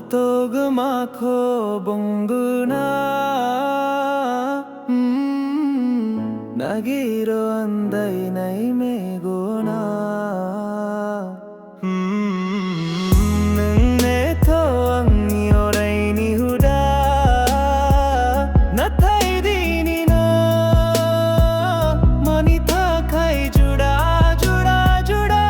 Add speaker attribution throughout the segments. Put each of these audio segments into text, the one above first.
Speaker 1: Buhatog mako bonguna Nagiro anday nai megona Nang neto ang ioray ni Huda Natay di ni na Manita kay juda juda juda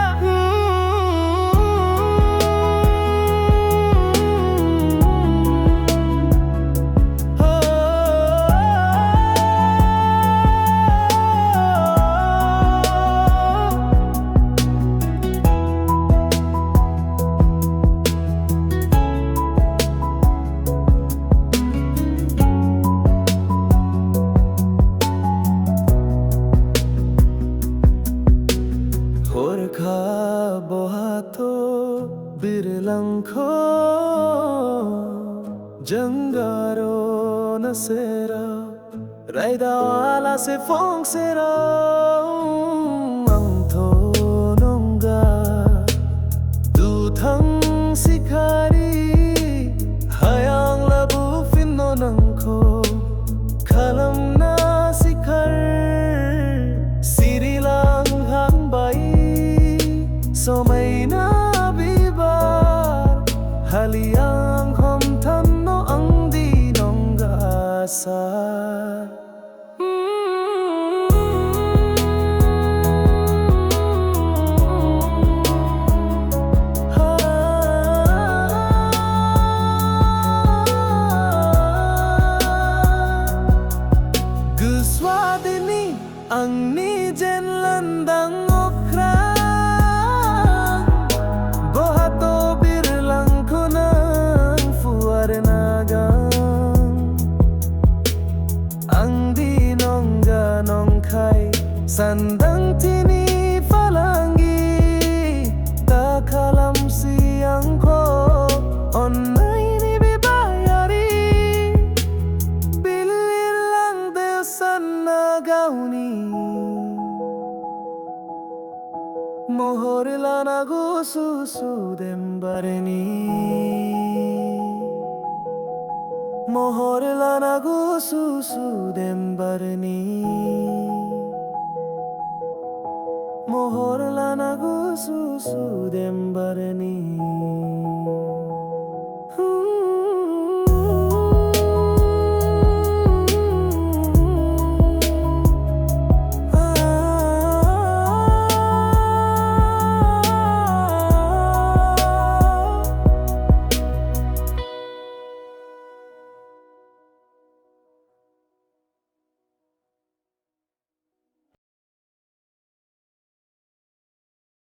Speaker 1: Horkha bohato birlangkho jangaro nasera raida wala se phong sera angtho nonga du thang sikhari hayang labu finno nangkho khalam na sikhar sirilang hang bai Somay na bibar Haliang homtan no ang di nong gasar Guswadini ang ni jen landang Sandang tini falangi Dakalam siyang ko Onay ni bibayari Bilin lang desan na gauni Mohorila na gususu dembareni Mohorila na gususu dembareni Mohorla na gususu dembareni